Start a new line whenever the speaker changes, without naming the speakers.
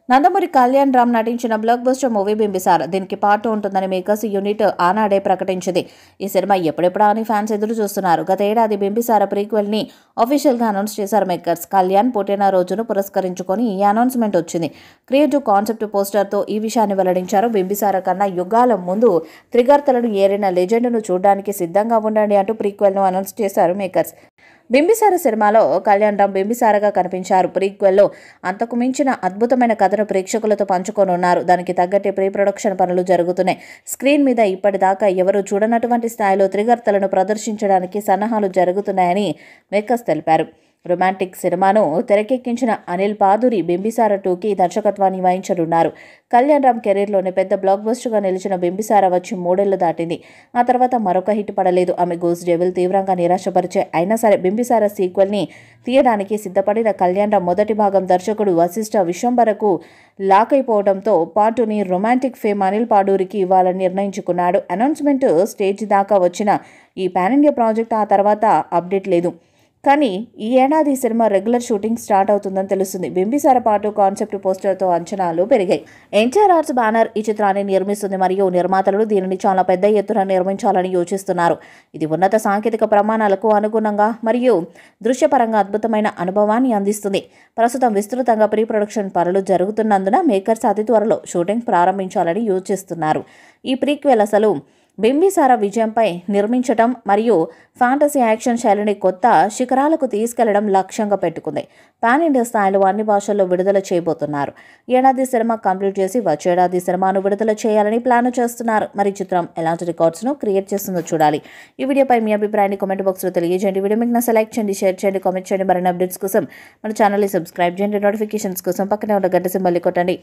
నందమూరి కళ్యాణ్ రామ్ నటించిన block buster movie Bimbisara. దీనికి part 2 ఉంటుందని మేకర్స్ యూనిట్ ఆనాడే ప్రకటించింది. ఈ సినిమా ఎప్పుడెప్పుడా అని ఫ్యాన్స్ ఎదురు చూస్తున్నారు. గత ఏడాది బింబిసార ప్రీక్వెల్ ని అఫీషియల్ గా అనౌన్స్ చేశారు మేకర్స్. కళ్యాణ్ పుట్టినరోజును పురస్కరించుకొని ఈ అనౌన్స్మెంట్ వచ్చింది. క్రియేటివ్ కాన్సెప్ట్ పోస్టర్ తో ఈ విషయాన్ని వెల్లడించారు. బింబిసార కన్నా యుగాల ముందు త్రిగర్తలను ఏరిన లెజెండ్ ను చూడడానికి సిద్ధంగా ఉండండి అంటూ ప్రీక్వెల్ ను అనౌన్స్ చేశారు మేకర్స్. బింబిసార సినిమాలో కళ్యాణ్ రామ్ బింబిసారగా కనిపించారు. ప్రీక్వెల్లో అంతకు మించిన అద్భుతమైన కథను ప్రేక్షకులతో పంచుకోనున్నారు. దానికి తగ్గట్టే ప్రీ ప్రొడక్షన్ పనులు జరుగుతున్నాయి. స్క్రీన్ మీద ఇప్పటిదాకా ఎవరూ చూడనటువంటి స్థాయిలో త్రిగర్తలను ప్రదర్శించడానికి సన్నాహాలు జరుగుతున్నాయని మేకర్స్ తెలిపారు. రొమాంటిక్ సినిమాను తెరకెక్కించిన అనిల్ పాదూరి బింబిసార 2కి దర్శకత్వాన్ని వహించనున్నారు. కళ్యాణ్ రామ్ కెరీర్లోనే పెద్ద బ్లాక్ బస్టర్గా నిలిచిన బింబిసార వచ్చి 3 ఏళ్లు దాటింది. ఆ తర్వాత మరొక హిట్ పడలేదు. ఆమె గోస్ డెవిల్ తీవ్రంగా నిరాశపరిచే అయినా సరే బింబిసార సీక్వెల్ని తీయడానికి సిద్ధపడిన కళ్యాణ్ రామ్ మొదటి భాగం దర్శకుడు వశిష్ఠ విశ్వంబరకు లాక్ అయిపోవడంతో పార్ట్ 2ని రొమాంటిక్ ఫేమ్ అనిల్ పాడూరికి ఇవ్వాలని నిర్ణయించుకున్నాడు. అనౌన్స్మెంట్ స్టేజ్ దాకా వచ్చిన ఈ పాన్ ఇండియా ప్రాజెక్ట్ ఆ తర్వాత అప్డేట్ లేదు. కానీ ఈ ఏడాది సినిమా రెగ్యులర్ షూటింగ్ స్టార్ట్ అవుతుందని తెలుస్తుంది. బింబిసార పాటు కాన్సెప్ట్ పోస్టర్తో అంచనాలు పెరిగాయి. ఎన్టీఆర్ ఆర్ట్స్ బ్యానర్ ఈ చిత్రాన్ని నిర్మిస్తుంది మరియు నిర్మాతలు దీనిని చాలా పెద్ద ఎత్తున నిర్మించాలని యోచిస్తున్నారు. ఇది ఉన్నత సాంకేతిక ప్రమాణాలకు అనుగుణంగా మరియు దృశ్యపరంగా అద్భుతమైన అనుభవాన్ని అందిస్తుంది. ప్రస్తుతం విస్తృతంగా ప్రీ ప్రొడక్షన్ పనులు జరుగుతున్నందున మేకర్స్ అతి త్వరలో షూటింగ్ ప్రారంభించాలని యోచిస్తున్నారు. ఈ ప్రీక్వెల్ అసలు బింబిసార విజయంపై నిర్మించటం మరియు ఫ్యాంటసీ యాక్షన్ శైలిని కొత్త శిఖరాలకు తీసుకెళ్లడం లక్ష్యంగా పెట్టుకుంది. పాన్ ఇండియా స్థాయిలో అన్ని భాషల్లో విడుదల చేయబోతున్నారు. ఏడాది సినిమా కంప్లీట్ చేసి వచ్చేడాది సినిమాను విడుదల చేయాలని ప్లాన్ చేస్తున్నారు. మరి చిత్రం ఎలాంటి రికార్డ్స్ను క్రియేట్ చేస్తుందో చూడాలి. ఈ వీడియోపై మీ అభిప్రాయాన్ని కామెంట్ బాక్స్లో తెలియజేయండి. వీడియో మీకు లైక్ చేయండి, షేర్ చేయండి, కామెంట్ చేయండి. మరిన్ని అప్డేట్స్ కోసం మన ఛానల్ని సబ్స్క్రైబ్ చేయండి. నోటిఫికేషన్స్ కోసం పక్కనే ఉన్న గంట సింబల్ని కొట్టండి.